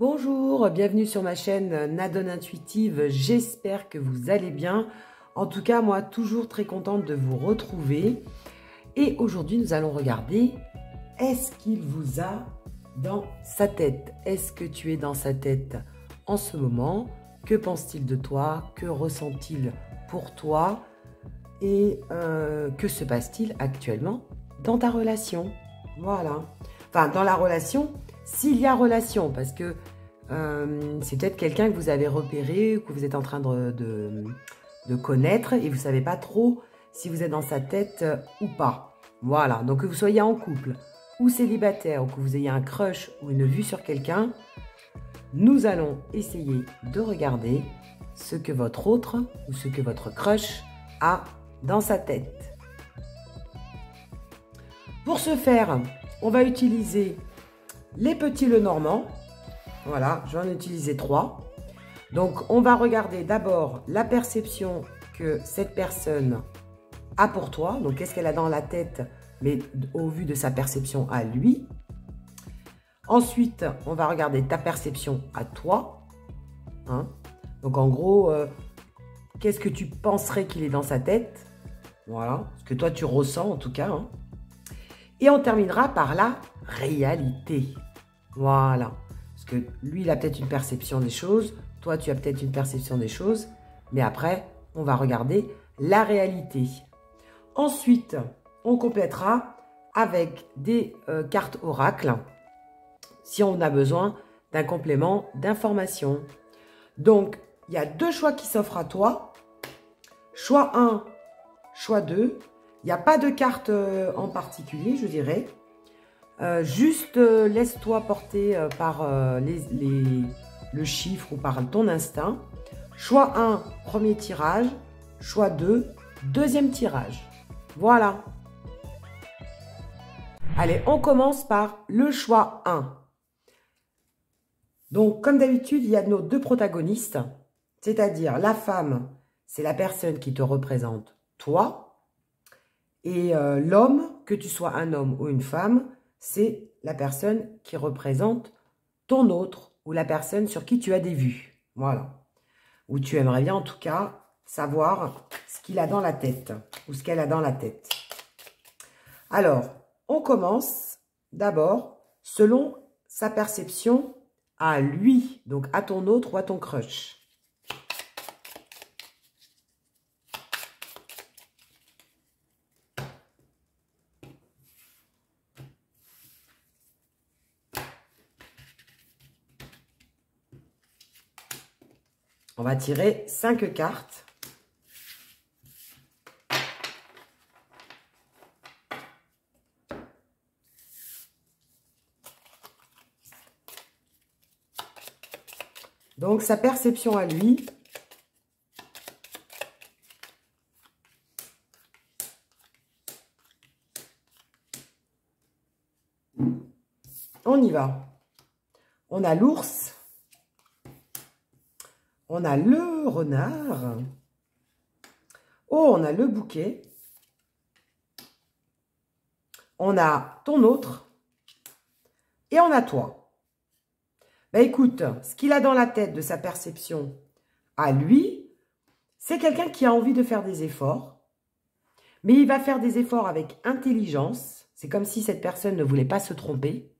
Bonjour, bienvenue sur ma chaîne Nadone Intuitive, j'espère que vous allez bien. En tout cas, moi, toujours très contente de vous retrouver. Et aujourd'hui, nous allons regarder, est-ce qu'il vous a dans sa tête? Est-ce que tu es dans sa tête en ce moment? Que pense-t-il de toi? Que ressent-il pour toi? Et que se passe-t-il actuellement dans ta relation? Voilà. Enfin, dans la relation, s'il y a relation, parce que c'est peut-être quelqu'un que vous avez repéré ou que vous êtes en train de connaître et vous ne savez pas trop si vous êtes dans sa tête ou pas. Voilà, donc que vous soyez en couple ou célibataire ou que vous ayez un crush ou une vue sur quelqu'un, nous allons essayer de regarder ce que votre autre ou ce que votre crush a dans sa tête. Pour ce faire, on va utiliser les petits Lenormand. Voilà, je vais en utiliser 3. Donc, on va regarder d'abord la perception que cette personne a pour toi. Donc, qu'est-ce qu'elle a dans la tête, mais au vu de sa perception à lui. Ensuite, on va regarder ta perception à toi. Hein? Donc, en gros, qu'est-ce que tu penserais qu'il est dans sa tête? Voilà, ce que toi, tu ressens en tout cas. Hein? Et on terminera par la réalité. Voilà. Parce que lui, il a peut-être une perception des choses. Toi, tu as peut-être une perception des choses. Mais après, on va regarder la réalité. Ensuite, on complétera avec des cartes oracles si on a besoin d'un complément d'information. Donc, il y a 2 choix qui s'offrent à toi. Choix 1, choix 2. Il n'y a pas de carte en particulier, je dirais. Juste laisse-toi porter par le chiffre ou par ton instinct. Choix 1, premier tirage. Choix 2, deuxième tirage. Voilà. Allez, on commence par le choix 1. Donc, comme d'habitude, il y a nos 2 protagonistes. C'est-à-dire, la femme, c'est la personne qui te représente, toi. Et l'homme, que tu sois un homme ou une femme, c'est la personne qui représente ton autre ou la personne sur qui tu as des vues. Voilà. Ou tu aimerais bien en tout cas savoir ce qu'il a dans la tête ou ce qu'elle a dans la tête. Alors, on commence d'abord selon sa perception à lui, donc à ton autre ou à ton crush. On va tirer 5 cartes. Donc, sa perception à lui. On y va. On a l'ours. On a le renard. Oh, on a le bouquet. On a ton autre. Et on a toi. Ben écoute, ce qu'il a dans la tête de sa perception à lui, c'est quelqu'un qui a envie de faire des efforts. Mais il va faire des efforts avec intelligence. C'est comme si cette personne ne voulait pas se tromper.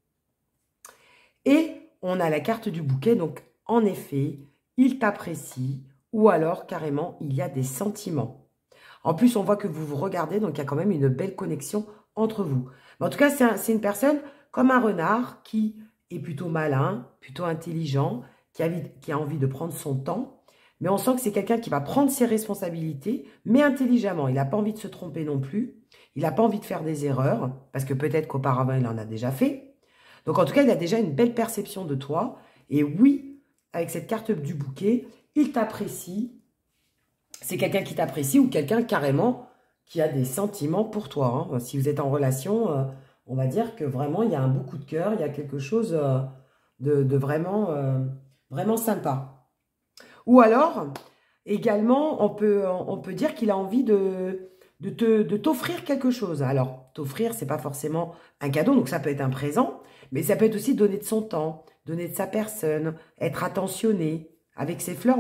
Et on a la carte du bouquet. Donc, en effet, il t'apprécie ou alors carrément il y a des sentiments. En plus, on voit que vous vous regardez, donc il y a quand même une belle connexion entre vous. Mais en tout cas, c'est une personne comme un renard qui est plutôt malin, plutôt intelligent, qui a envie de prendre son temps. Mais on sent que c'est quelqu'un qui va prendre ses responsabilités, mais intelligemment. Il n'a pas envie de se tromper non plus. Il n'a pas envie de faire des erreurs, parce que peut-être qu'auparavant, il en a déjà fait. Donc en tout cas, il a déjà une belle perception de toi. Et oui, avec cette carte du bouquet, il t'apprécie. C'est quelqu'un qui t'apprécie ou quelqu'un carrément qui a des sentiments pour toi. Hein. Si vous êtes en relation, on va dire que vraiment, il y a un beau coup de cœur. Il y a quelque chose de vraiment, vraiment sympa. Ou alors, également, on peut dire qu'il a envie de de t'offrir quelque chose. Alors, t'offrir, c'est pas forcément un cadeau, donc ça peut être un présent, mais ça peut être aussi donner de son temps, donner de sa personne, être attentionné. Avec ces fleurs,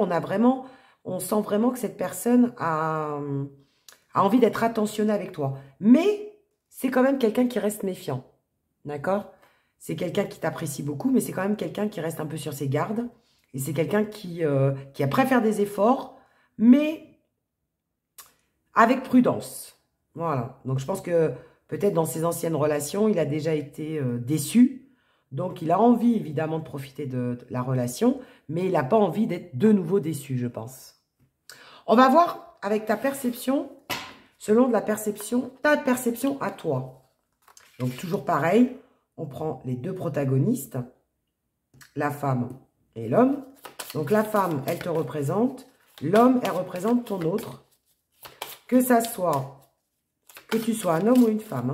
on sent vraiment que cette personne a envie d'être attentionnée avec toi. Mais c'est quand même quelqu'un qui reste méfiant, d'accord? C'est quelqu'un qui t'apprécie beaucoup, mais c'est quand même quelqu'un qui reste un peu sur ses gardes. Et c'est quelqu'un qui est prêt à faire des efforts, mais avec prudence. Voilà. Donc, je pense que peut-être dans ses anciennes relations, il a déjà été déçu. Donc, il a envie, évidemment, de profiter de la relation, mais il n'a pas envie d'être de nouveau déçu, je pense. On va voir avec ta perception, selon ta perception à toi. Donc, toujours pareil, on prend les deux protagonistes, la femme et l'homme. Donc, la femme, elle te représente. L'homme, elle représente ton autre. Que ça soit, que tu sois un homme ou une femme.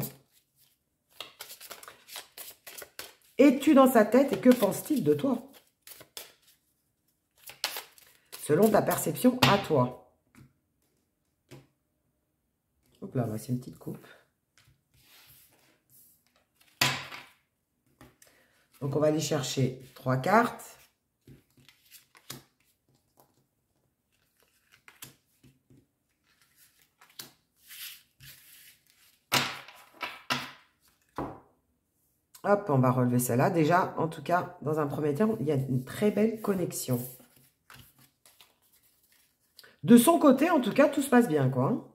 Es-tu dans sa tête et que pense-t-il de toi? Selon ta perception à toi. Hop là, voici une petite coupe. Donc, on va aller chercher 3 cartes. Hop, on va relever celle-là. Déjà, en tout cas, dans un premier temps, il y a une très belle connexion. De son côté, en tout cas, tout se passe bien, quoi.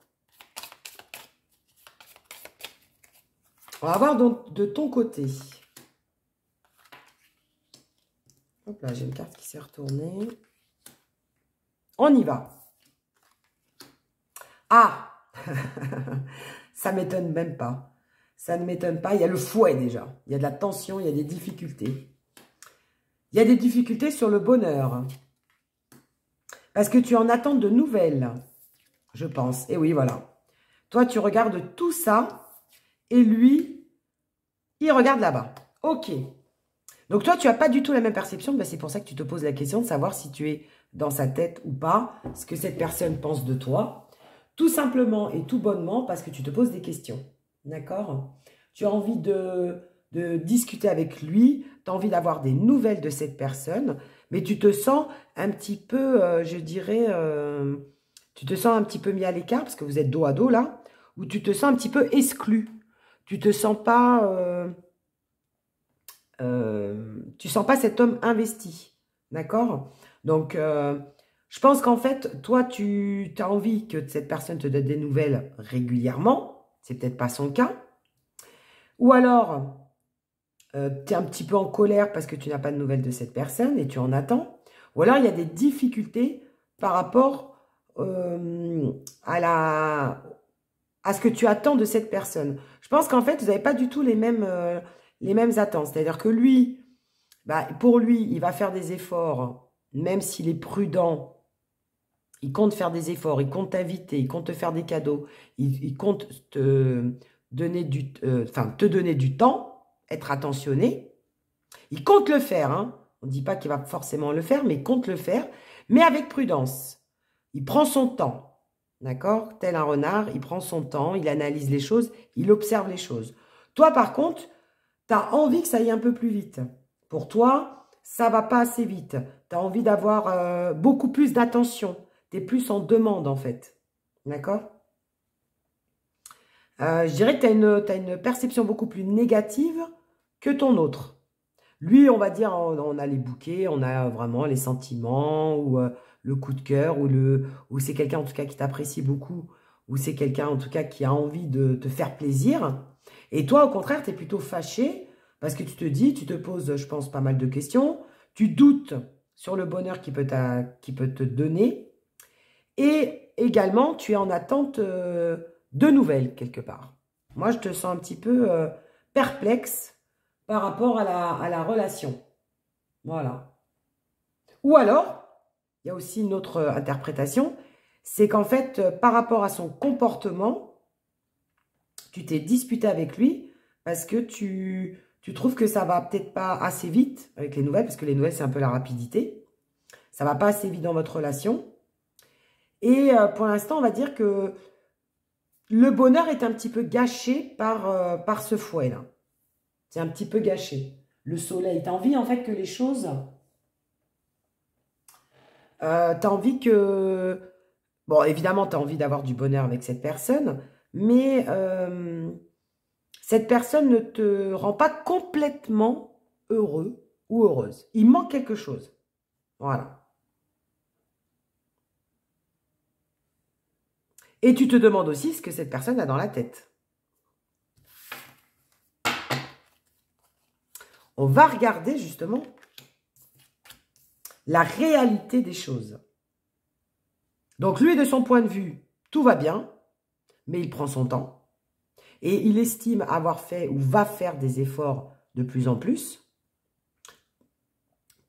On va voir donc de ton côté. Hop là, j'ai une carte qui s'est retournée. On y va. Ah ça m'étonne même pas. Ça ne m'étonne pas. Il y a le fouet déjà. Il y a de la tension, il y a des difficultés. Il y a des difficultés sur le bonheur. Parce que tu en attends de nouvelles, je pense. Et oui, voilà. Toi, tu regardes tout ça. Et lui, il regarde là-bas. Ok. Donc toi, tu n'as pas du tout la même perception. Ben, c'est pour ça que tu te poses la question de savoir si tu es dans sa tête ou pas. Ce que cette personne pense de toi. Tout simplement et tout bonnement parce que tu te poses des questions. D'accord? Tu as envie de discuter avec lui. Tu as envie d'avoir des nouvelles de cette personne. Mais tu te sens un petit peu, je dirais, tu te sens un petit peu mis à l'écart parce que vous êtes dos à dos là. Ou tu te sens un petit peu exclu. Tu te sens pas... tu sens pas cet homme investi. D'accord? Donc, je pense qu'en fait, toi, tu as envie que cette personne te donne des nouvelles régulièrement. C'est peut-être pas son cas. Ou alors, tu es un petit peu en colère parce que tu n'as pas de nouvelles de cette personne et tu en attends. Ou alors, il y a des difficultés par rapport à ce que tu attends de cette personne. Je pense qu'en fait, vous n'avez pas du tout les mêmes attentes. C'est-à-dire que lui, bah, pour lui, il va faire des efforts, même s'il est prudent. Il compte faire des efforts, il compte t'inviter, il compte te faire des cadeaux, il compte te donner du temps, être attentionné. Il compte le faire, hein. On ne dit pas qu'il va forcément le faire, mais il compte le faire, mais avec prudence. Il prend son temps, d'accord? Tel un renard, il prend son temps, il analyse les choses, il observe les choses. Toi, par contre, tu as envie que ça aille un peu plus vite. Pour toi, ça ne va pas assez vite. Tu as envie d'avoir beaucoup plus d'attention. Tu es plus en demande, en fait. D'accord? Je dirais que tu as une perception beaucoup plus négative que ton autre. Lui, on va dire, on a les bouquets, on a vraiment les sentiments, ou le coup de cœur, ou c'est quelqu'un, en tout cas, qui t'apprécie beaucoup, ou c'est quelqu'un, en tout cas, qui a envie de te faire plaisir. Et toi, au contraire, tu es plutôt fâché, parce que tu te poses, je pense, pas mal de questions. Tu doutes sur le bonheur qu'il peut te donner. Et également, tu es en attente de nouvelles, quelque part. Moi, je te sens un petit peu perplexe par rapport à la relation. Voilà. Ou alors, il y a aussi une autre interprétation, c'est qu'en fait, par rapport à son comportement, tu t'es disputé avec lui parce que tu trouves que ça va peut-être pas assez vite avec les nouvelles, parce que les nouvelles, c'est un peu la rapidité. Ça va pas assez vite dans votre relation. Et pour l'instant, on va dire que le bonheur est un petit peu gâché par ce fouet-là. C'est un petit peu gâché. Le soleil, tu as envie en fait que les choses... tu as envie que... Bon, évidemment, tu as envie d'avoir du bonheur avec cette personne, mais cette personne ne te rend pas complètement heureux ou heureuse. Il manque quelque chose. Voilà. Et tu te demandes aussi ce que cette personne a dans la tête. On va regarder justement la réalité des choses. Donc lui, de son point de vue, tout va bien, mais il prend son temps. Et il estime avoir fait ou va faire des efforts de plus en plus.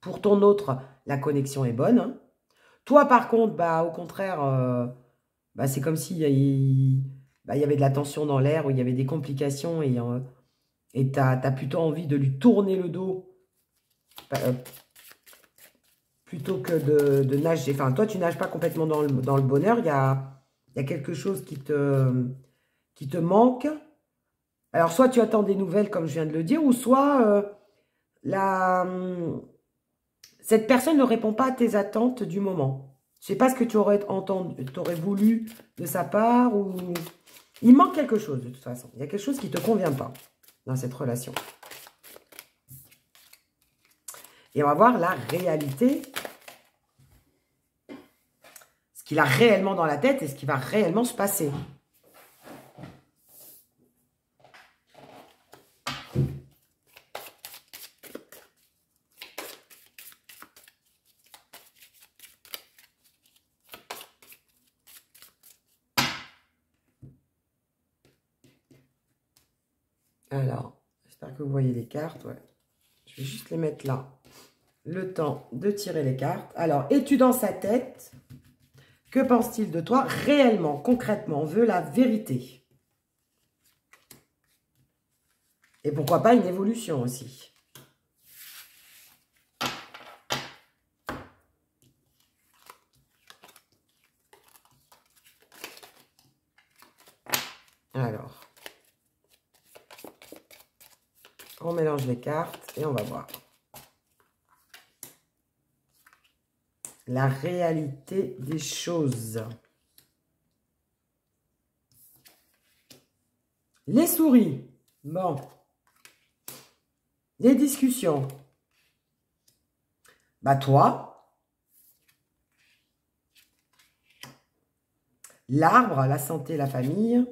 Pour ton autre, la connexion est bonne. Toi, par contre, bah, au contraire... c'est comme s'il y avait de la tension dans l'air, où il y avait des complications et tu as plutôt envie de lui tourner le dos plutôt que de nager. Enfin, toi, tu nages pas complètement dans le bonheur. Il y a quelque chose qui te manque. Alors, soit tu attends des nouvelles, comme je viens de le dire, ou soit cette personne ne répond pas à tes attentes du moment. Je sais pas ce que tu aurais voulu de sa part ou... Il manque quelque chose de toute façon. Il y a quelque chose qui ne te convient pas dans cette relation. Et on va voir la réalité. Ce qu'il a réellement dans la tête et ce qui va réellement se passer. Alors, j'espère que vous voyez les cartes. Ouais. Je vais juste les mettre là. Le temps de tirer les cartes. Alors, es-tu dans sa tête? Que pense-t-il de toi? Réellement, concrètement, on veut la vérité. Et pourquoi pas une évolution aussi. Alors, on mélange les cartes et on va voir. La réalité des choses. Les souris. Bon. Les discussions. Bah toi. L'arbre, la santé, la famille.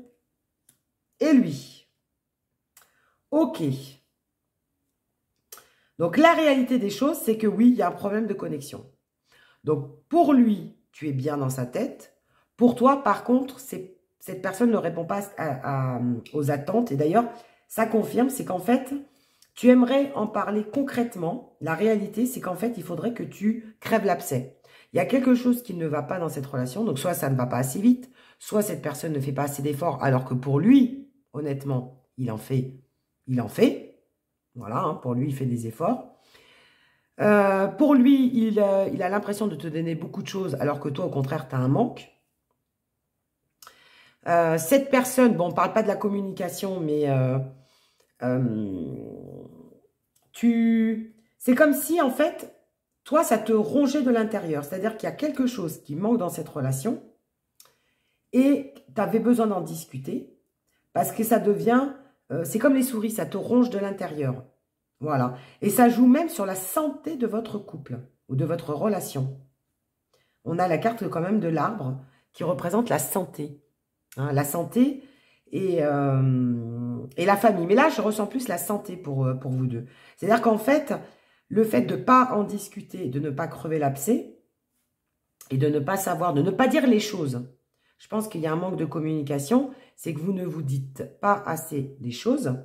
Et lui. Ok. Donc la réalité des choses, c'est que oui, il y a un problème de connexion. Donc, pour lui, tu es bien dans sa tête. Pour toi, par contre, cette personne ne répond pas aux attentes. Et d'ailleurs, ça confirme, c'est qu'en fait, tu aimerais en parler concrètement. La réalité, c'est qu'en fait, il faudrait que tu crèves l'abcès. Il y a quelque chose qui ne va pas dans cette relation. Donc, soit ça ne va pas assez vite, soit cette personne ne fait pas assez d'efforts, alors que pour lui, honnêtement, il en fait. Voilà, hein, pour lui, il fait des efforts. Pour lui, il a l'impression de te donner beaucoup de choses, alors que toi, au contraire, tu as un manque. Cette personne, bon, on ne parle pas de la communication, mais c'est comme si, en fait, toi, ça te rongeait de l'intérieur. C'est-à-dire qu'il y a quelque chose qui manque dans cette relation et tu avais besoin d'en discuter parce que ça devient... c'est comme les souris, ça te ronge de l'intérieur. Voilà. Et ça joue même sur la santé de votre couple ou de votre relation. On a la carte quand même de l'arbre qui représente la santé. Hein, la santé et la famille. Mais là, je ressens plus la santé pour vous deux. C'est-à-dire qu'en fait, le fait de ne pas en discuter, de ne pas crever l'abcès et de ne pas savoir, de ne pas dire les choses. Je pense qu'il y a un manque de communication. C'est que vous ne vous dites pas assez les choses.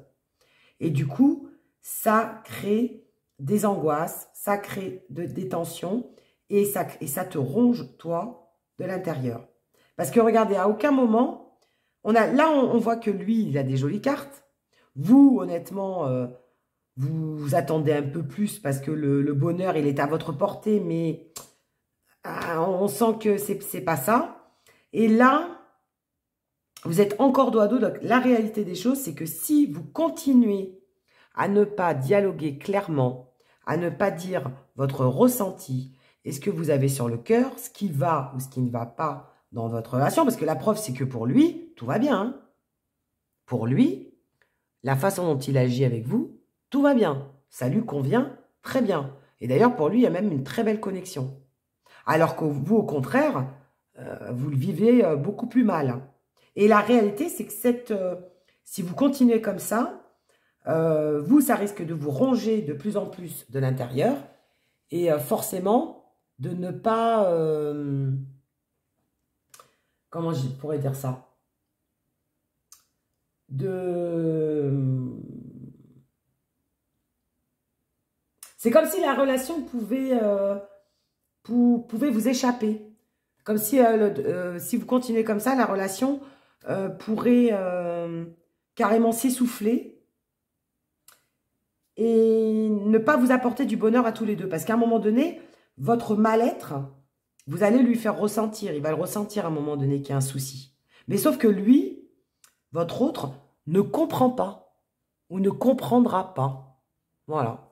Et du coup... ça crée des angoisses, ça crée des tensions et ça te ronge, toi, de l'intérieur. Parce que regardez, à aucun moment, on voit que lui, il a des jolies cartes. Vous, honnêtement, vous attendez un peu plus parce que le bonheur, il est à votre portée, mais on sent que c'est pas ça. Et là, Vous êtes encore dos à dos. Donc, la réalité des choses, c'est que si vous continuez à ne pas dialoguer clairement, à ne pas dire votre ressenti et ce que vous avez sur le cœur, ce qui va ou ce qui ne va pas dans votre relation, parce que la preuve, c'est que pour lui, tout va bien. Hein. Pour lui, la façon dont il agit avec vous, tout va bien. Ça lui convient très bien. Et d'ailleurs, pour lui, il y a même une très belle connexion. Alors que vous, au contraire, vous le vivez beaucoup plus mal. Et la réalité, c'est que si vous continuez comme ça, vous, ça risque de vous ronger de plus en plus de l'intérieur et forcément de ne pas... comment je pourrais dire ça? C'est comme si la relation pouvait vous échapper. Comme si, si vous continuez comme ça, la relation pourrait carrément s'essouffler et ne pas vous apporter du bonheur à tous les deux. Parce qu'à un moment donné, votre mal-être, vous allez lui faire ressentir. Il va le ressentir à un moment donné qu'il y a un souci. Mais sauf que lui, votre autre, ne comprend pas ou ne comprendra pas. Voilà.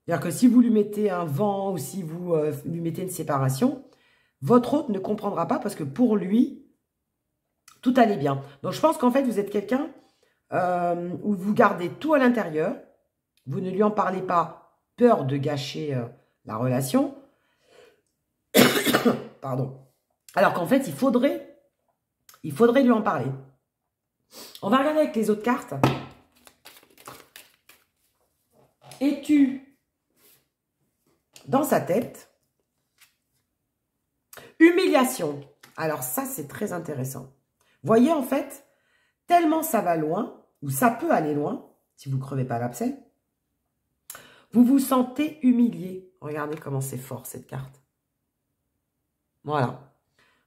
C'est-à-dire que si vous lui mettez un vent ou si vous lui mettez une séparation, votre autre ne comprendra pas parce que pour lui, tout allait bien. Donc, je pense qu'en fait, vous êtes quelqu'un où vous gardez tout à l'intérieur. Vous ne lui en parlez pas, peur de gâcher la relation. Pardon. Alors qu'en fait, il faudrait lui en parler. On va regarder avec les autres cartes. Es-tu dans sa tête? Humiliation. Alors ça, c'est très intéressant. Voyez, en fait, tellement ça va loin, ou ça peut aller loin, si vous ne crevez pas l'abcès, vous vous sentez humilié. Regardez comment c'est fort, cette carte. Voilà.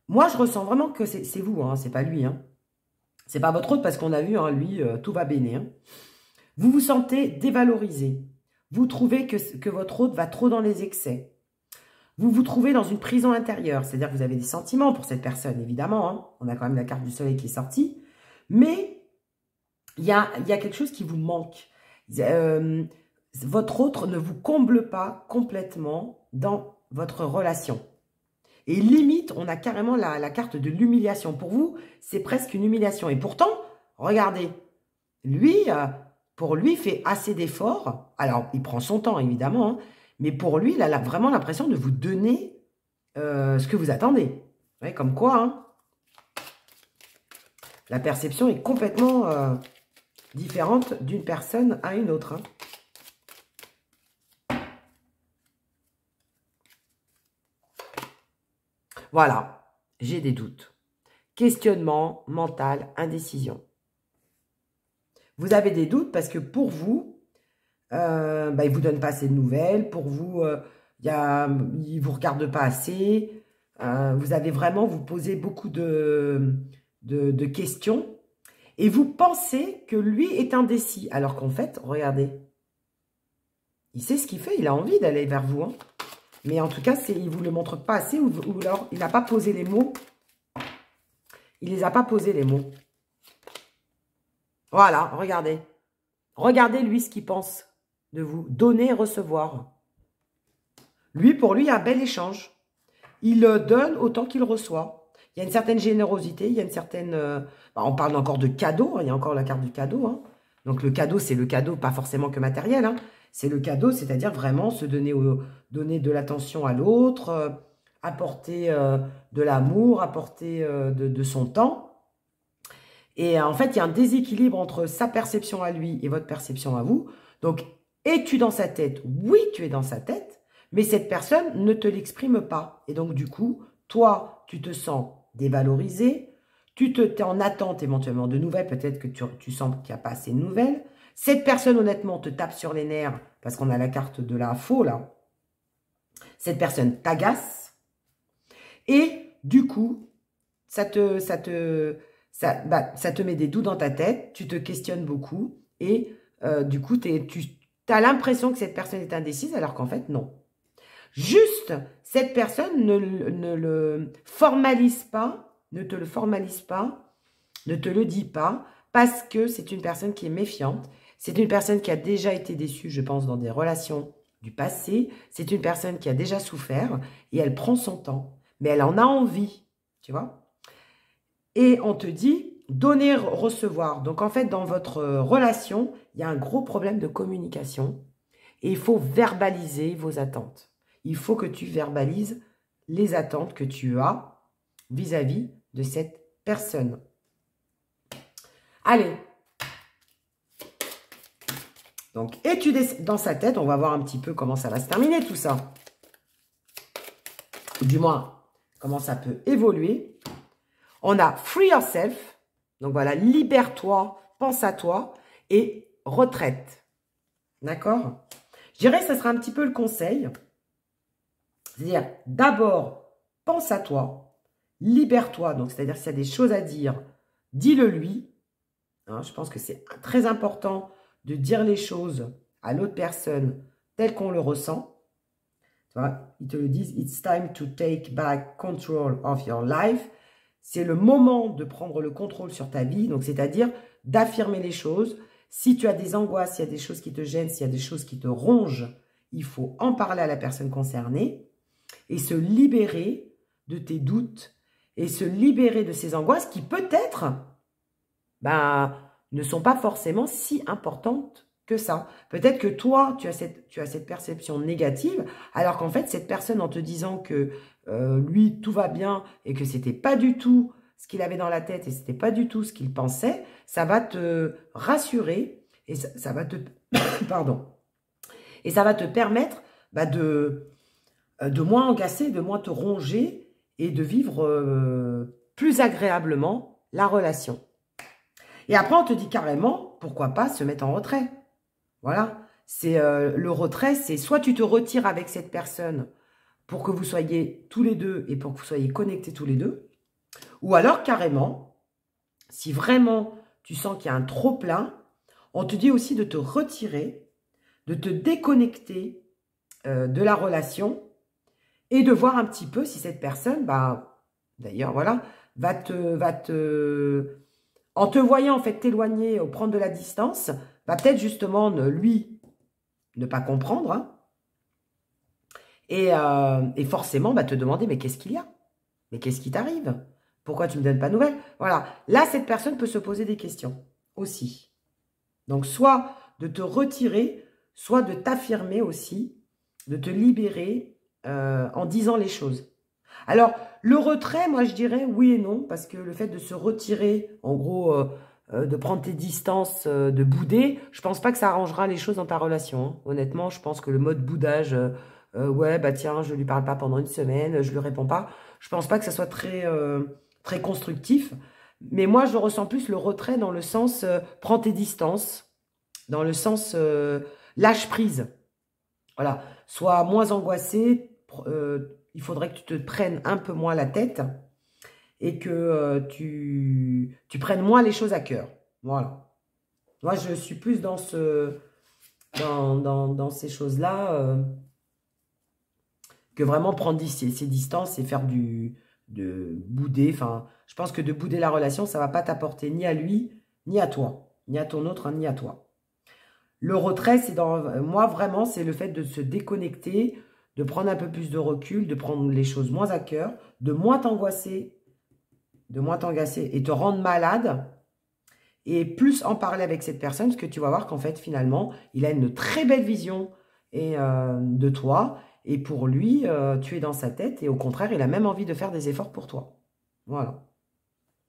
Moi, je ressens vraiment que c'est vous, hein, c'est pas lui. Hein. C'est pas votre autre, parce qu'on a vu, hein, lui, tout va béné. Hein. Vous vous sentez dévalorisé. Vous trouvez que votre autre va trop dans les excès. Vous vous trouvez dans une prison intérieure. C'est-à-dire que vous avez des sentiments pour cette personne, évidemment. Hein. On a quand même la carte du soleil qui est sortie. Mais il y a quelque chose qui vous manque. Votre autre ne vous comble pas complètement dans votre relation. Et limite, on a carrément la carte de l'humiliation. Pour vous, c'est presque une humiliation. Et pourtant, regardez, lui... pour lui, il fait assez d'efforts. Alors, il prend son temps, évidemment. Hein, mais pour lui, il a vraiment l'impression de vous donner ce que vous attendez. Vous voyez, comme quoi, hein, la perception est complètement différente d'une personne à une autre. Hein. Voilà, j'ai des doutes. Questionnement, mental, indécision. Vous avez des doutes parce que pour vous, il ne vous donne pas assez de nouvelles. Pour vous, il ne vous regarde pas assez. Vous avez vraiment, vous posez beaucoup de questions. Et vous pensez que lui est indécis. Alors qu'en fait, regardez. Il sait ce qu'il fait. Il a envie d'aller vers vous. Hein. Mais en tout cas, il ne vous le montre pas assez. Ou alors, il n'a pas posé les mots. Il ne les a pas posés, les mots. Voilà, regardez. Regardez, lui, ce qu'il pense de vous. Donner, recevoir. Lui, pour lui, il y a un bel échange. Il donne autant qu'il reçoit. Il y a une certaine générosité, il y a une certaine... on parle encore de cadeau, hein, il y a encore la carte du cadeau. Hein. Donc, le cadeau, c'est le cadeau, pas forcément que matériel. Hein. C'est le cadeau, c'est-à-dire vraiment se donner, donner de l'attention à l'autre, apporter de l'amour, apporter de son temps. Et en fait, il y a un déséquilibre entre sa perception à lui et votre perception à vous. Donc, es-tu dans sa tête? Oui, tu es dans sa tête, mais cette personne ne te l'exprime pas. Et donc, du coup, toi, tu te sens dévalorisé, tu es en attente éventuellement de nouvelles, peut-être que tu sens qu'il n'y a pas assez de nouvelles. Cette personne, honnêtement, te tape sur les nerfs, parce qu'on a la carte de la faux, là. Cette personne t'agace. Et du coup, ça te met des doutes dans ta tête, tu te questionnes beaucoup et du coup, tu as l'impression que cette personne est indécise alors qu'en fait, non. Juste, cette personne ne le formalise pas, ne te le formalise pas, ne te le dit pas, parce que c'est une personne qui est méfiante. C'est une personne qui a déjà été déçue, je pense, dans des relations du passé. C'est une personne qui a déjà souffert et elle prend son temps. Mais elle en a envie, tu vois. Et on te dit, donner, recevoir. Donc, en fait, dans votre relation, il y a un gros problème de communication. Et il faut verbaliser vos attentes. Il faut que tu verbalises les attentes que tu as vis-à-vis de cette personne. Allez. Donc, étudier dans sa tête. On va voir un petit peu comment ça va se terminer tout ça. Ou du moins, comment ça peut évoluer. On a free yourself. Donc voilà, libère-toi, pense à toi et retraite. D'accord? Je dirais que ce sera un petit peu le conseil. C'est-à-dire, d'abord, pense à toi, libère-toi. Donc, c'est-à-dire, s'il y a des choses à dire, dis-le lui. Hein, je pense que c'est très important de dire les choses à l'autre personne telles qu'on le ressent. Tu vois, ils te le disent, it's time to take back control of your life. C'est le moment de prendre le contrôle sur ta vie. Donc, c'est-à-dire d'affirmer les choses. Si tu as des angoisses, s'il y a des choses qui te gênent, s'il y a des choses qui te rongent, il faut en parler à la personne concernée et se libérer de tes doutes et se libérer de ces angoisses qui peut-être ne sont pas forcément si importantes que ça. Peut-être que toi, tu as cette perception négative, alors qu'en fait, cette personne, en te disant que lui, tout va bien et que c'était pas du tout ce qu'il avait dans la tête et c'était pas du tout ce qu'il pensait, ça va te rassurer et ça va te pardon. Et ça va te permettre de moins engasser, de moins te ronger et de vivre plus agréablement la relation. Et après, on te dit carrément, pourquoi pas se mettre en retrait. Voilà. C'est le retrait, c'est soit tu te retires avec cette personne pour que vous soyez tous les deux et pour que vous soyez connectés tous les deux, ou alors carrément, si vraiment tu sens qu'il y a un trop-plein, on te dit aussi de te retirer, de te déconnecter de la relation et de voir un petit peu si cette personne, d'ailleurs, voilà, en te voyant en fait t'éloigner ou prendre de la distance, va peut-être justement ne pas comprendre, hein, et forcément te demander, mais qu'est-ce qu'il y a? Mais qu'est-ce qui t'arrive? Pourquoi tu ne me donnes pas de nouvelles? Voilà, là, cette personne peut se poser des questions aussi. Donc, soit de te retirer, soit de t'affirmer aussi, de te libérer en disant les choses. Alors, le retrait, moi, je dirais oui et non, parce que le fait de se retirer, en gros, de prendre tes distances, de bouder, je pense pas que ça arrangera les choses dans ta relation. Hein. Honnêtement, je pense que le mode boudage, ouais, tiens, je lui parle pas pendant une semaine, je lui réponds pas, je pense pas que ça soit très, très constructif. Mais moi, je ressens plus le retrait dans le sens, prends tes distances, dans le sens, lâche prise. Voilà, sois moins angoissé, il faudrait que tu te prennes un peu moins la tête et que tu prennes moins les choses à cœur. Voilà. Moi, je suis plus dans dans ces choses-là que vraiment prendre ces distances et faire de bouder. Enfin, je pense que de bouder la relation, ça ne va pas t'apporter ni à lui, ni à toi. Ni à ton autre, hein, ni à toi. Le retrait, c'est moi, vraiment, c'est le fait de se déconnecter, de prendre un peu plus de recul, de prendre les choses moins à cœur, de moins t'angoisser, et te rendre malade, et plus en parler avec cette personne, parce que tu vas voir qu'en fait, finalement, il a une très belle vision de toi, et pour lui, tu es dans sa tête, et au contraire, il a même envie de faire des efforts pour toi. Voilà.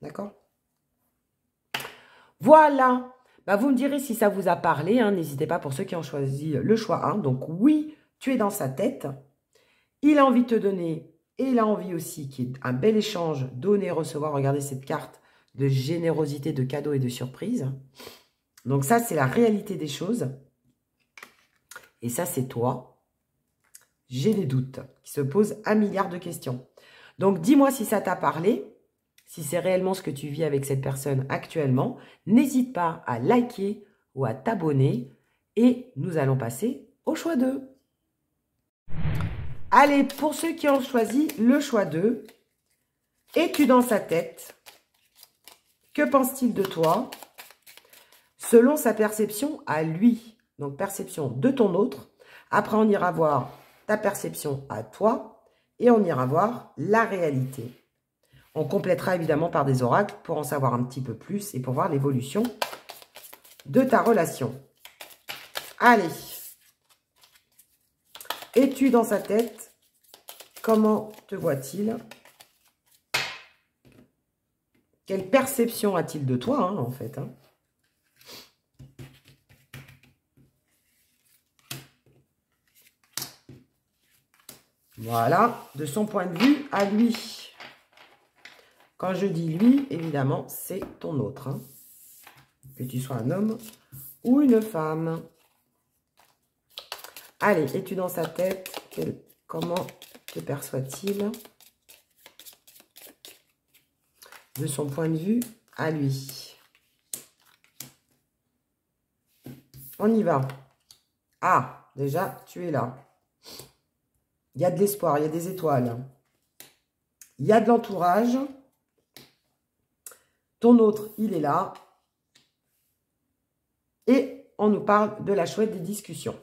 D'accord? Voilà. Vous me direz si ça vous a parlé, hein, n'hésitez pas pour ceux qui ont choisi le choix 1. Donc oui, tu es dans sa tête, il a envie de te donner et il a envie aussi qu'il y ait un bel échange, donner, recevoir. Regardez cette carte de générosité, de cadeaux et de surprises. Donc ça, c'est la réalité des choses. Et ça, c'est toi. J'ai des doutes qui se posent 1 milliard de questions. Donc dis-moi si ça t'a parlé. Si c'est réellement ce que tu vis avec cette personne actuellement, n'hésite pas à liker ou à t'abonner et nous allons passer au choix 2. Allez, pour ceux qui ont choisi le choix 2, es-tu dans sa tête? Que pense-t-il de toi? Selon sa perception à lui. Donc, perception de ton autre. Après, on ira voir ta perception à toi. Et on ira voir la réalité. On complétera évidemment par des oracles pour en savoir un petit peu plus et pour voir l'évolution de ta relation. Allez. Es-tu dans sa tête? Comment te voit-il? Quelle perception a-t-il de toi, hein, en fait, hein? Voilà, de son point de vue à lui. Quand je dis lui, évidemment, c'est ton autre, hein. Que tu sois un homme ou une femme. Allez, es-tu dans sa tête? Comment te perçoit-il? De son point de vue à lui. On y va. Ah, déjà, tu es là. Il y a de l'espoir, il y a des étoiles. Il y a de l'entourage. Ton autre, il est là. Et on nous parle de la chouette des discussions.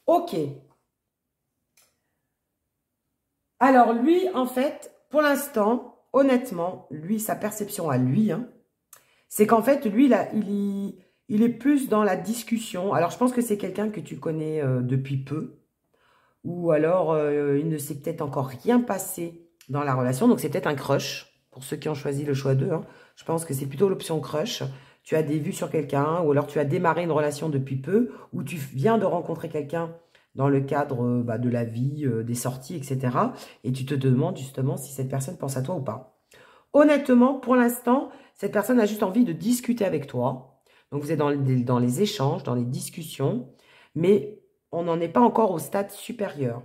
Ok. Alors, lui, en fait, pour l'instant, honnêtement, lui, sa perception à lui, hein, c'est qu'en fait, lui, là, il est plus dans la discussion. Alors, je pense que c'est quelqu'un que tu connais depuis peu. Ou alors, il ne s'est peut-être encore rien passé dans la relation. Donc, c'est peut-être un crush, pour ceux qui ont choisi le choix 2. Hein. Je pense que c'est plutôt l'option crush. Tu as des vues sur quelqu'un, ou alors tu as démarré une relation depuis peu, ou tu viens de rencontrer quelqu'un dans le cadre de la vie, des sorties, etc. Et tu te demandes justement si cette personne pense à toi ou pas. Honnêtement, pour l'instant, cette personne a juste envie de discuter avec toi. Donc, vous êtes dans les échanges, dans les discussions, mais on n'en est pas encore au stade supérieur.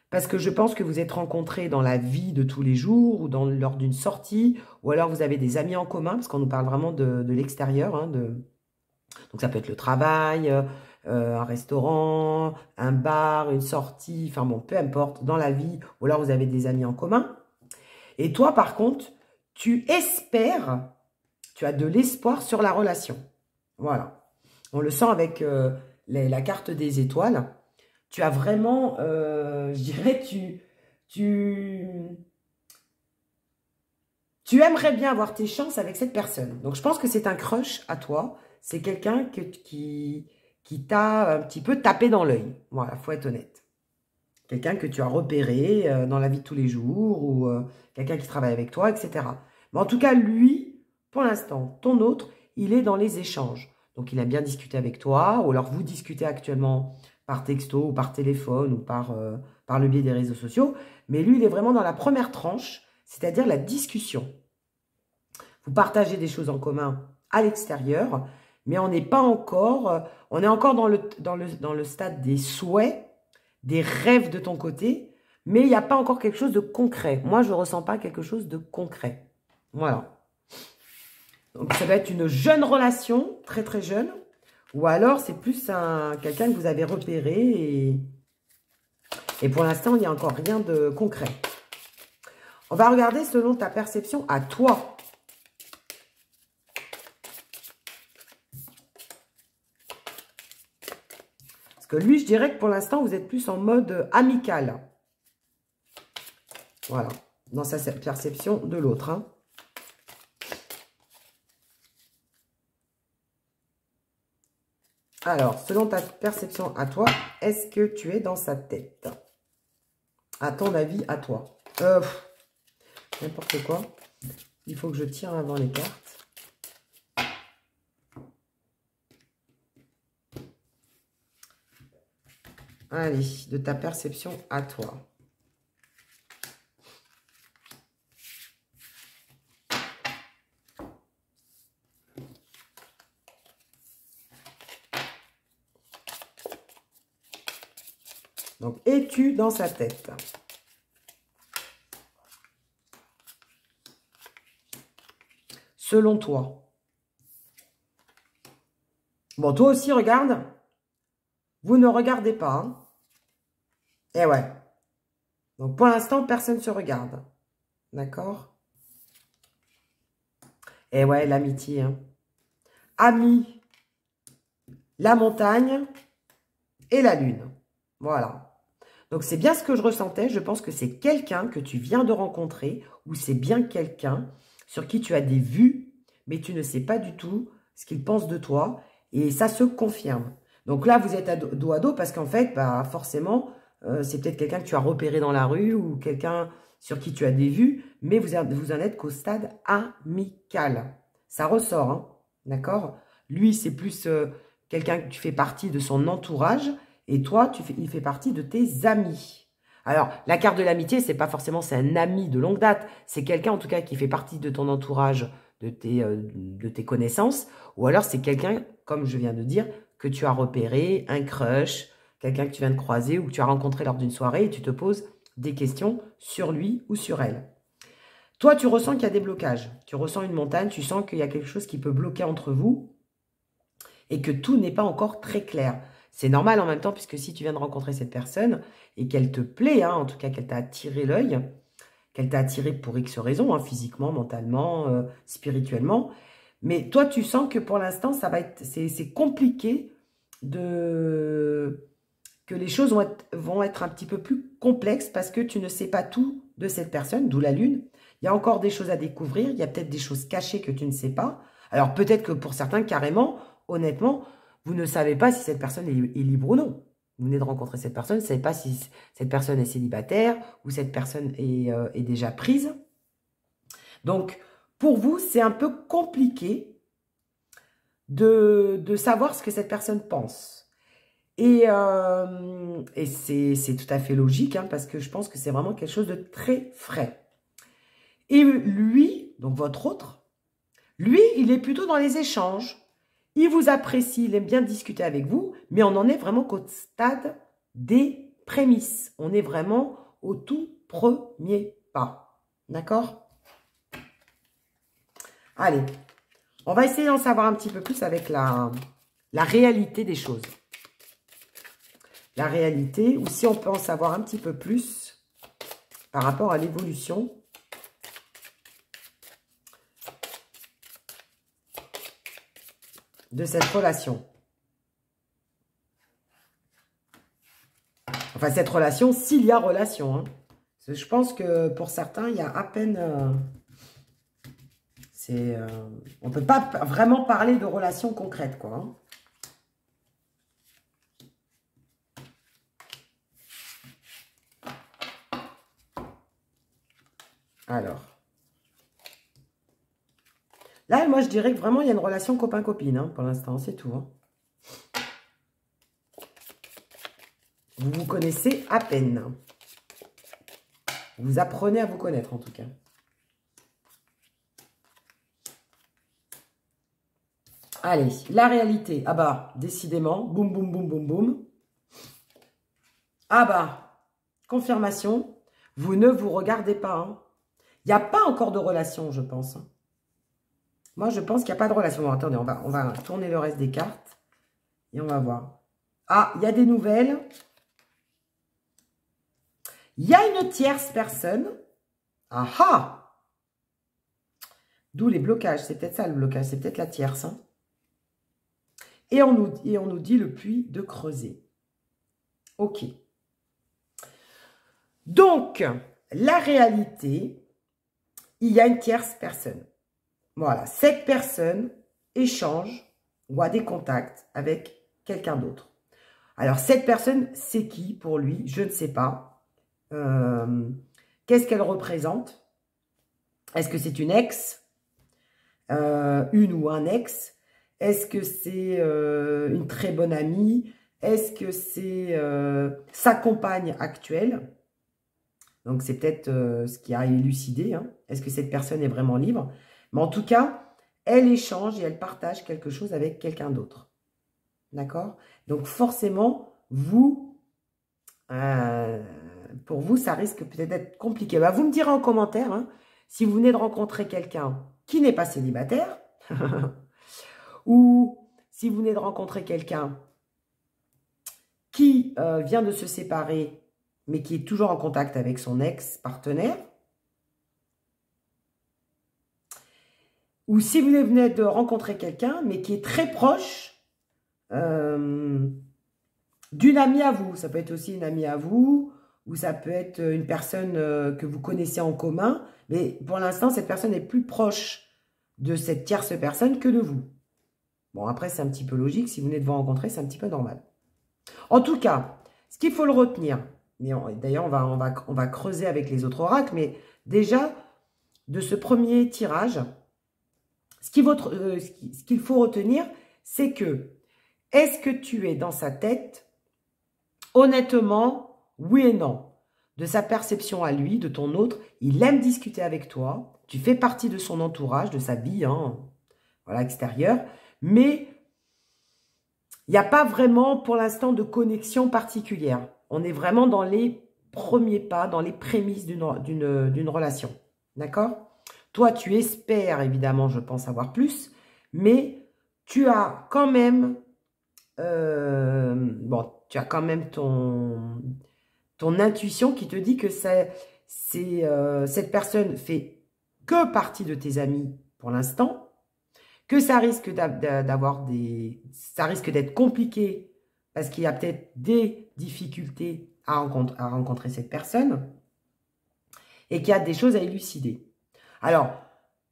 Parce que je pense que vous êtes rencontrés dans la vie de tous les jours ou lors d'une sortie, ou alors vous avez des amis en commun, parce qu'on nous parle vraiment de l'extérieur. Hein, donc ça peut être le travail, un restaurant, un bar, une sortie, enfin bon, peu importe, dans la vie, ou alors vous avez des amis en commun. Et toi, par contre, tu espères, tu as de l'espoir sur la relation. Voilà. On le sent avec la carte des étoiles. Tu as vraiment, je dirais, tu aimerais bien avoir tes chances avec cette personne. Donc, je pense que c'est un crush à toi. C'est quelqu'un qui t'a un petit peu tapé dans l'œil. Voilà, il faut être honnête. Quelqu'un que tu as repéré dans la vie de tous les jours ou quelqu'un qui travaille avec toi, etc. Mais en tout cas, lui, pour l'instant, ton autre, il est dans les échanges. Donc, il a bien discuté avec toi ou alors vous discutez actuellement par texto ou par téléphone ou par le biais des réseaux sociaux. Mais lui, il est vraiment dans la première tranche, c'est-à-dire la discussion. Vous partagez des choses en commun à l'extérieur, mais on n'est pas encore, on est encore dans le stade des souhaits, des rêves de ton côté, mais il n'y a pas encore quelque chose de concret. Moi, je ne ressens pas quelque chose de concret. Voilà. Donc, ça va être une jeune relation, très très jeune, ou alors c'est plus quelqu'un que vous avez repéré et pour l'instant, il n'y a encore rien de concret. On va regarder selon ta perception à toi. Parce que lui, je dirais que pour l'instant, vous êtes plus en mode amical. Voilà, dans sa perception de l'autre. Hein. Alors, selon ta perception à toi, est-ce que tu es dans sa tête? À ton avis, à toi. N'importe quoi. Il faut que je tire avant les cartes. Allez, de ta perception à toi. Donc, es-tu dans sa tête? Selon toi. Bon, toi aussi, regarde. Vous ne regardez pas. Hein. Eh ouais. Donc, pour l'instant, personne ne se regarde. D'accord? Et ouais, l'amitié. Hein. Amis, la montagne et la lune. Voilà. Donc, c'est bien ce que je ressentais. Je pense que c'est quelqu'un que tu viens de rencontrer ou c'est bien quelqu'un sur qui tu as des vues, mais tu ne sais pas du tout ce qu'il pense de toi. Et ça se confirme. Donc là, vous êtes dos à dos parce qu'en fait, bah, forcément, c'est peut-être quelqu'un que tu as repéré dans la rue ou quelqu'un sur qui tu as des vues, mais vous en êtes qu'au stade amical. Ça ressort, hein, d'accord? Lui, c'est plus quelqu'un que tu fais partie de son entourage et toi, il fait partie de tes amis. Alors, la carte de l'amitié, c'est pas forcément c'est un ami de longue date, c'est quelqu'un en tout cas qui fait partie de ton entourage, de tes connaissances, ou alors c'est quelqu'un, comme je viens de dire, que tu as repéré, un crush, quelqu'un que tu viens de croiser ou que tu as rencontré lors d'une soirée et tu te poses des questions sur lui ou sur elle. Toi, tu ressens qu'il y a des blocages. Tu ressens une montagne, tu sens qu'il y a quelque chose qui peut bloquer entre vous et que tout n'est pas encore très clair. C'est normal en même temps, puisque si tu viens de rencontrer cette personne et qu'elle te plaît, hein, en tout cas qu'elle t'a attiré l'œil, qu'elle t'a attiré pour X raisons, hein, physiquement, mentalement, spirituellement, mais toi, tu sens que pour l'instant, c'est compliqué que les choses vont être un petit peu plus complexes parce que tu ne sais pas tout de cette personne, d'où la lune. Il y a encore des choses à découvrir, il y a peut-être des choses cachées que tu ne sais pas. Alors peut-être que pour certains, carrément, honnêtement, vous ne savez pas si cette personne est libre ou non. Vous venez de rencontrer cette personne, vous ne savez pas si cette personne est célibataire ou cette personne est déjà prise. Donc, pour vous, c'est un peu compliqué de savoir ce que cette personne pense. Et c'est tout à fait logique, hein, parce que je pense que c'est vraiment quelque chose de très frais. Et lui, donc votre autre, lui, il est plutôt dans les échanges. Il vous apprécie, il aime bien discuter avec vous, mais on en est vraiment qu'au stade des prémices. On est vraiment au tout premier pas. D'accord? Allez, on va essayer d'en savoir un petit peu plus avec la réalité des choses. La réalité, ou si on peut en savoir un petit peu plus par rapport à l'évolution de cette relation. Enfin, cette relation, s'il y a relation. Hein. Je pense que pour certains, il y a à peine... on ne peut pas vraiment parler de relation concrète, quoi. Hein. Alors. Là, moi, je dirais que vraiment, il y a une relation copain-copine, hein, pour l'instant, c'est tout. Hein. Vous vous connaissez à peine. Vous apprenez à vous connaître, en tout cas. Allez, la réalité. Ah bah, décidément. Boum, boum, boum, boum, boum. Ah bah, confirmation. Vous ne vous regardez pas. Hein. Il n'y a pas encore de relation, je pense. Hein. Moi, je pense qu'il n'y a pas de relation. Bon, attendez, on va tourner le reste des cartes. Et on va voir. Ah, il y a des nouvelles. Il y a une tierce personne. Ah ah! D'où les blocages. C'est peut-être ça le blocage. C'est peut-être la tierce. Hein. Et on nous dit le puits de creuser. Ok. Donc, la réalité, il y a une tierce personne. Voilà. Cette personne échange ou a des contacts avec quelqu'un d'autre. Alors, cette personne, c'est qui pour lui? Je ne sais pas. Qu'est-ce qu'elle représente? Est-ce que c'est une ex? Une ou un ex? Est-ce que c'est une très bonne amie? Est-ce que c'est sa compagne actuelle? Donc, c'est peut-être ce qui a élucidé. Hein. Est-ce que cette personne est vraiment libre? Mais en tout cas, elle échange et elle partage quelque chose avec quelqu'un d'autre. D'accord? Donc, forcément, vous, pour vous, ça risque peut-être d'être compliqué. Bah, vous me direz en commentaire, hein, si vous venez de rencontrer quelqu'un qui n'est pas célibataire, ou si vous venez de rencontrer quelqu'un qui vient de se séparer mais qui est toujours en contact avec son ex-partenaire. Ou si vous venez de rencontrer quelqu'un, mais qui est très proche d'une amie à vous. Ça peut être aussi une amie à vous, ou ça peut être une personne que vous connaissez en commun. Mais pour l'instant, cette personne est plus proche de cette tierce personne que de vous. Bon, après, c'est un petit peu logique. Si vous venez de vous rencontrer, c'est un petit peu normal. En tout cas, ce qu'il faut le retenir, d'ailleurs, on va creuser avec les autres oracles, mais déjà, de ce premier tirage, ce qu'il faut retenir, c'est que, est-ce que tu es dans sa tête, honnêtement, oui et non, de sa perception à lui, de ton autre, il aime discuter avec toi, tu fais partie de son entourage, de sa vie, hein, voilà, extérieure, mais il n'y a pas vraiment, pour l'instant, de connexion particulière. On est vraiment dans les premiers pas, dans les prémices d'une relation. D'accord? Toi, tu espères, évidemment, je pense avoir plus, mais tu as quand même, tu as quand même ton intuition qui te dit que cette personne fait que partie de tes amis pour l'instant, que ça risque ça risque d'être compliqué parce qu'il y a peut-être des difficultés à rencontrer cette personne et qu'il y a des choses à élucider. Alors,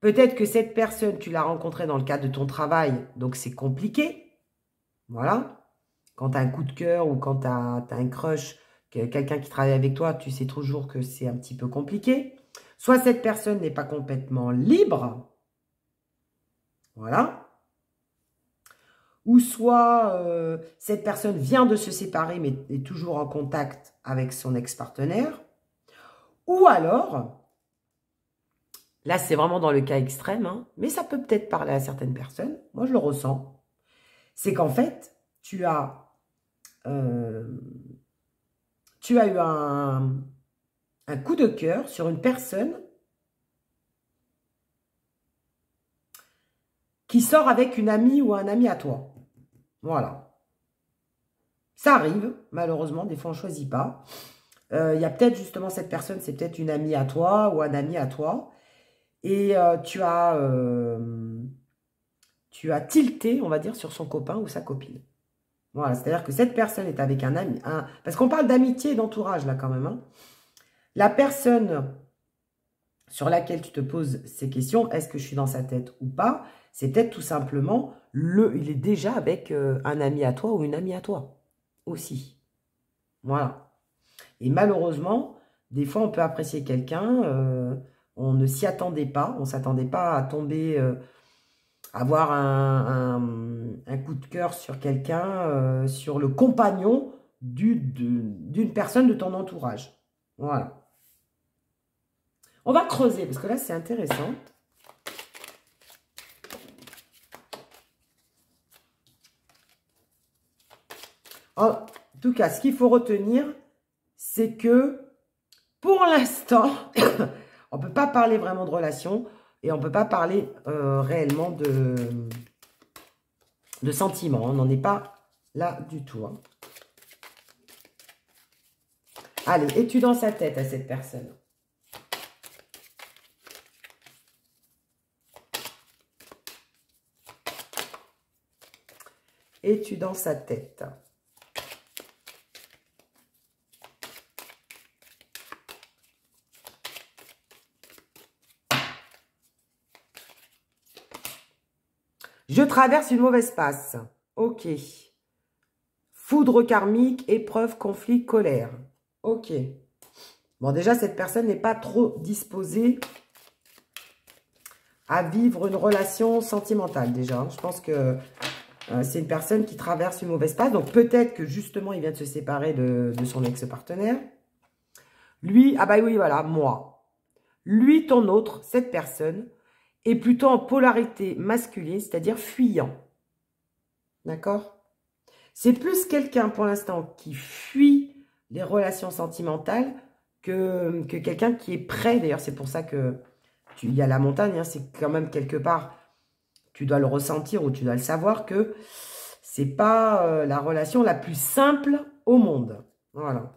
peut-être que cette personne, tu l'as rencontrée dans le cadre de ton travail, donc c'est compliqué. Voilà. Quand tu as un coup de cœur ou quand tu as un crush, quelqu'un qui travaille avec toi, tu sais toujours que c'est un petit peu compliqué. Soit cette personne n'est pas complètement libre. Voilà. Ou soit cette personne vient de se séparer mais est toujours en contact avec son ex-partenaire. Ou alors, là c'est vraiment dans le cas extrême, hein, mais ça peut peut-être parler à certaines personnes, moi je le ressens, c'est qu'en fait, tu as eu un coup de cœur sur une personne qui sort avec une amie ou un ami à toi. Voilà. Ça arrive, malheureusement, des fois on ne choisit pas. Il y a peut-être justement cette personne, c'est peut-être une amie à toi ou un ami à toi. Et tu as tilté, on va dire, sur son copain ou sa copine. Voilà, c'est-à-dire que cette personne est avec un ami. Parce qu'on parle d'amitié et d'entourage là quand même. Hein. La personne sur laquelle tu te poses ces questions, est-ce que je suis dans sa tête ou pas? C'est peut-être tout simplement, il est déjà avec un ami à toi ou une amie à toi aussi. Voilà. Et malheureusement, des fois, on peut apprécier quelqu'un, on ne s'y attendait pas, on ne s'attendait pas à tomber, avoir un coup de cœur sur quelqu'un, sur le compagnon d'une personne de ton entourage. Voilà. On va creuser, parce que là, c'est intéressant. En tout cas, ce qu'il faut retenir, c'est que pour l'instant, on ne peut pas parler vraiment de relation et on ne peut pas parler réellement de sentiments. On n'en est pas là du tout. Hein. Allez, es-tu dans sa tête à cette personne? Es-tu dans sa tête? Je traverse une mauvaise passe. Ok. Foudre karmique, épreuve, conflit, colère. Ok. Bon, déjà, cette personne n'est pas trop disposée à vivre une relation sentimentale, déjà. Je pense que c'est une personne qui traverse une mauvaise passe. Donc, peut-être que, justement, il vient de se séparer de son ex-partenaire. Lui, ah bah oui, voilà, moi. Lui, ton autre, cette personne, est plutôt en polarité masculine, c'est-à-dire fuyant. D'accord? C'est plus quelqu'un, pour l'instant, qui fuit les relations sentimentales que quelqu'un qui est prêt. D'ailleurs, c'est pour ça que il y a la montagne. Hein, c'est quand même quelque part, tu dois le ressentir ou tu dois le savoir que c'est pas la relation la plus simple au monde. Voilà.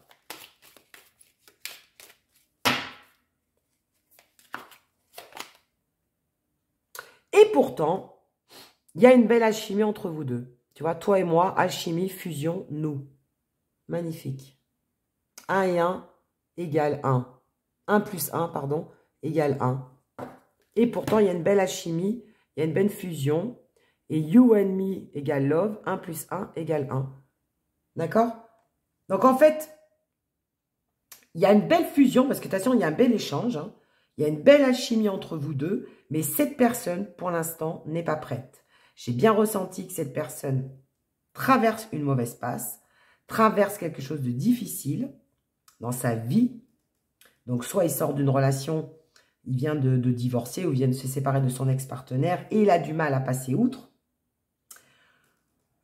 Et pourtant, il y a une belle alchimie entre vous deux. Tu vois, toi et moi, alchimie, fusion, nous. Magnifique. 1 et 1 égale 1. 1 plus 1, pardon, égale 1. Et pourtant, il y a une belle alchimie, il y a une belle fusion. Et you and me égale love, 1 plus 1 égale 1. D'accord? Donc, en fait, il y a une belle fusion, parce que de toute façon, il y a un bel échange. Hein. Il y a une belle alchimie entre vous deux, mais cette personne, pour l'instant, n'est pas prête. J'ai bien ressenti que cette personne traverse une mauvaise passe, traverse quelque chose de difficile dans sa vie. Donc, soit il sort d'une relation, il vient de divorcer ou vient de se séparer de son ex-partenaire et il a du mal à passer outre.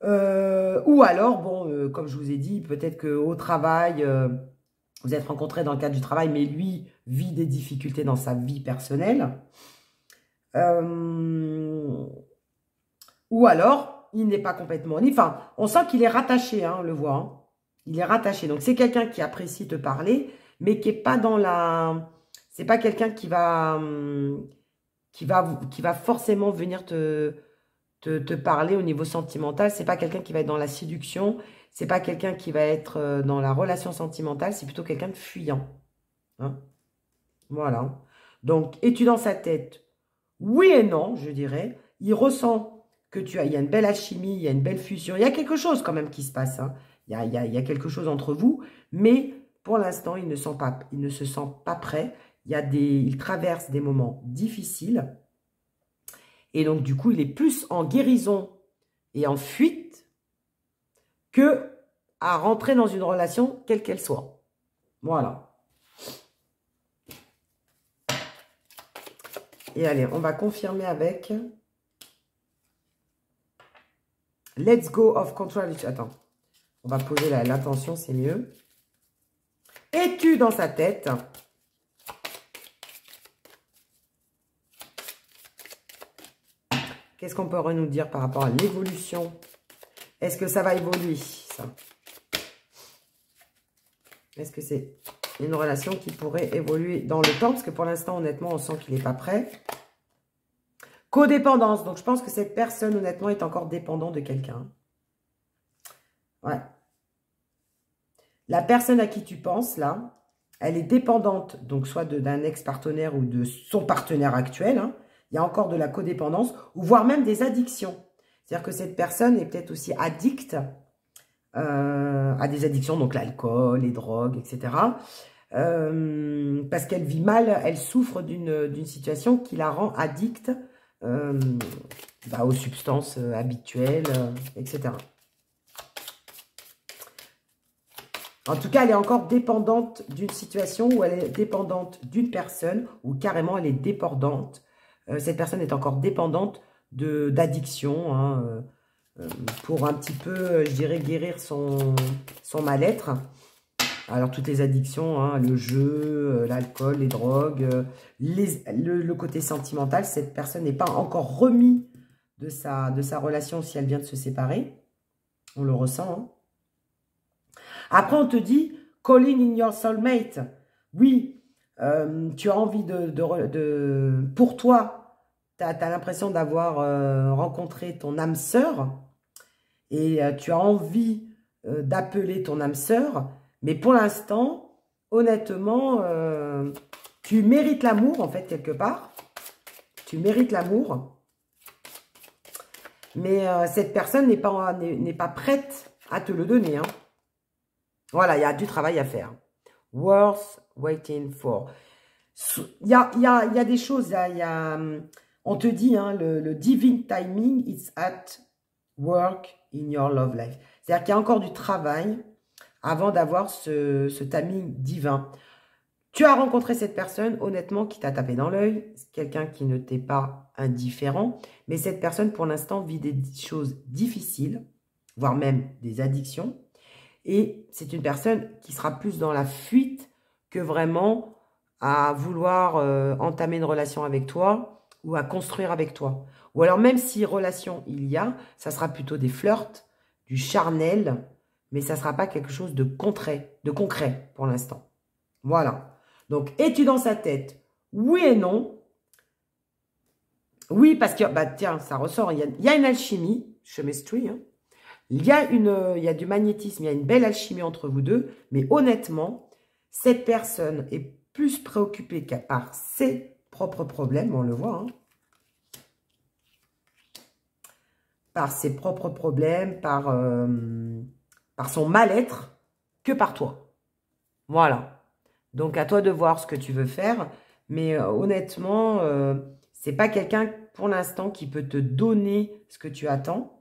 Ou alors, bon, comme je vous ai dit, peut-être qu'au travail, vous êtes rencontrés dans le cadre du travail, mais lui vit des difficultés dans sa vie personnelle. Ou alors, il n'est pas complètement libre. Enfin, on sent qu'il est rattaché, hein, on le voit. Hein. Il est rattaché. Donc, c'est quelqu'un qui apprécie te parler, mais qui n'est pas dans la... C'est pas quelqu'un qui va forcément venir te parler au niveau sentimental. C'est pas quelqu'un qui va être dans la séduction. C'est pas quelqu'un qui va être dans la relation sentimentale. C'est plutôt quelqu'un de fuyant. Hein. Voilà. Donc, es-tu dans sa tête? Oui et non, je dirais. Il ressent que il y a une belle alchimie, il y a une belle fusion. Il y a quelque chose quand même qui se passe. Hein. Il y a quelque chose entre vous. Mais pour l'instant, il ne se sent pas prêt. Il traverse des moments difficiles. Et donc, du coup, il est plus en guérison et en fuite que à rentrer dans une relation, quelle qu'elle soit. Voilà. Et allez, on va confirmer avec Let's go of control. Attends, on va poser l'intention, c'est mieux. Es-tu dans sa tête? Qu'est-ce qu'on peut nous dire par rapport à l'évolution? Est-ce que ça va évoluer, ça? Est-ce que c'est une relation qui pourrait évoluer dans le temps? Parce que pour l'instant, honnêtement, on sent qu'il n'est pas prêt. Codépendance. Donc, je pense que cette personne, honnêtement, est encore dépendante de quelqu'un. Ouais. La personne à qui tu penses, là, elle est dépendante, donc soit d'un ex-partenaire ou de son partenaire actuel. Hein. Il y a encore de la codépendance, ou voire même des addictions. C'est-à-dire que cette personne est peut-être aussi addicte à des addictions, donc l'alcool, les drogues, etc. Parce qu'elle vit mal, elle souffre d'une situation qui la rend addicte aux substances habituelles, etc. En tout cas, elle est encore dépendante d'une situation où elle est dépendante d'une personne, ou carrément elle est dépendante. Cette personne est encore dépendante d'addiction, hein, pour un petit peu, je dirais, guérir son mal-être. Alors, toutes les addictions, hein, le jeu, l'alcool, les drogues, le côté sentimental, cette personne n'est pas encore remise de sa relation si elle vient de se séparer. On le ressent. Hein. Après, on te dit, calling in your soulmate. Oui, tu as envie pour toi, tu as l'impression d'avoir rencontré ton âme sœur et tu as envie d'appeler ton âme sœur. Mais pour l'instant, honnêtement, tu mérites l'amour, en fait, quelque part. Tu mérites l'amour. Mais cette personne n'est pas prête à te le donner. Hein. Voilà, il y a du travail à faire. Worth waiting for. Il y a des choses, on te dit, hein, le divine timing is at work in your love life. C'est-à-dire qu'il y a encore du travail avant d'avoir ce timing divin. Tu as rencontré cette personne, honnêtement, qui t'a tapé dans l'œil. Quelqu'un qui ne t'est pas indifférent. Mais cette personne, pour l'instant, vit des choses difficiles, voire même des addictions. Et c'est une personne qui sera plus dans la fuite que vraiment à vouloir entamer une relation avec toi ou à construire avec toi. Ou alors même si relation il y a, ça sera plutôt des flirts, du charnel, mais ça ne sera pas quelque chose de concret pour l'instant. Voilà. Donc, es-tu dans sa tête? Oui et non. Oui, parce que, bah, tiens, ça ressort. Il y a une alchimie, chemistry, hein. Il y a du magnétisme, il y a une belle alchimie entre vous deux. Mais honnêtement, cette personne est plus préoccupée par ses propres problèmes, on le voit, hein. Par ses propres problèmes, par son mal-être, que par toi. Voilà. Donc, à toi de voir ce que tu veux faire. Mais honnêtement, c'est pas quelqu'un, pour l'instant, qui peut te donner ce que tu attends.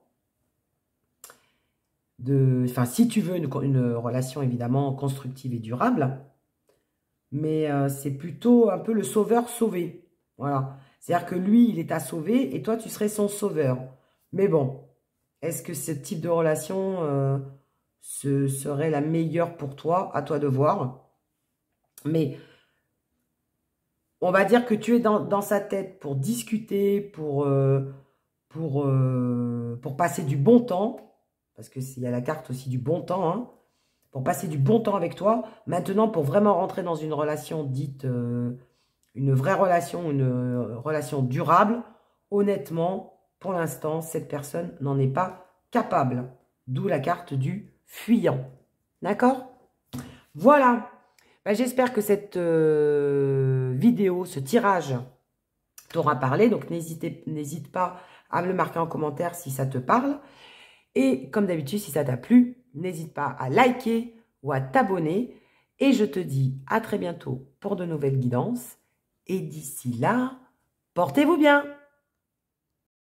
Enfin, si tu veux une relation, évidemment, constructive et durable. Mais c'est plutôt un peu le sauveur sauvé. Voilà. C'est-à-dire que lui, il est à sauver et toi, tu serais son sauveur. Mais bon, est-ce que ce type de relation ce serait la meilleure pour toi? À toi de voir. Mais on va dire que tu es dans sa tête pour discuter, pour passer du bon temps. Parce qu'il y a la carte aussi du bon temps, hein, pour passer du bon temps avec toi. Maintenant, pour vraiment rentrer dans une relation dite, une vraie relation, une relation durable, honnêtement, pour l'instant, cette personne n'en est pas capable. D'où la carte du fuyant. D'accord? Voilà. Ben, j'espère que cette vidéo, ce tirage t'aura parlé. Donc, n'hésite pas à me le marquer en commentaire si ça te parle. Et comme d'habitude, si ça t'a plu, n'hésite pas à liker ou à t'abonner. Et je te dis à très bientôt pour de nouvelles guidances. Et d'ici là, portez-vous bien!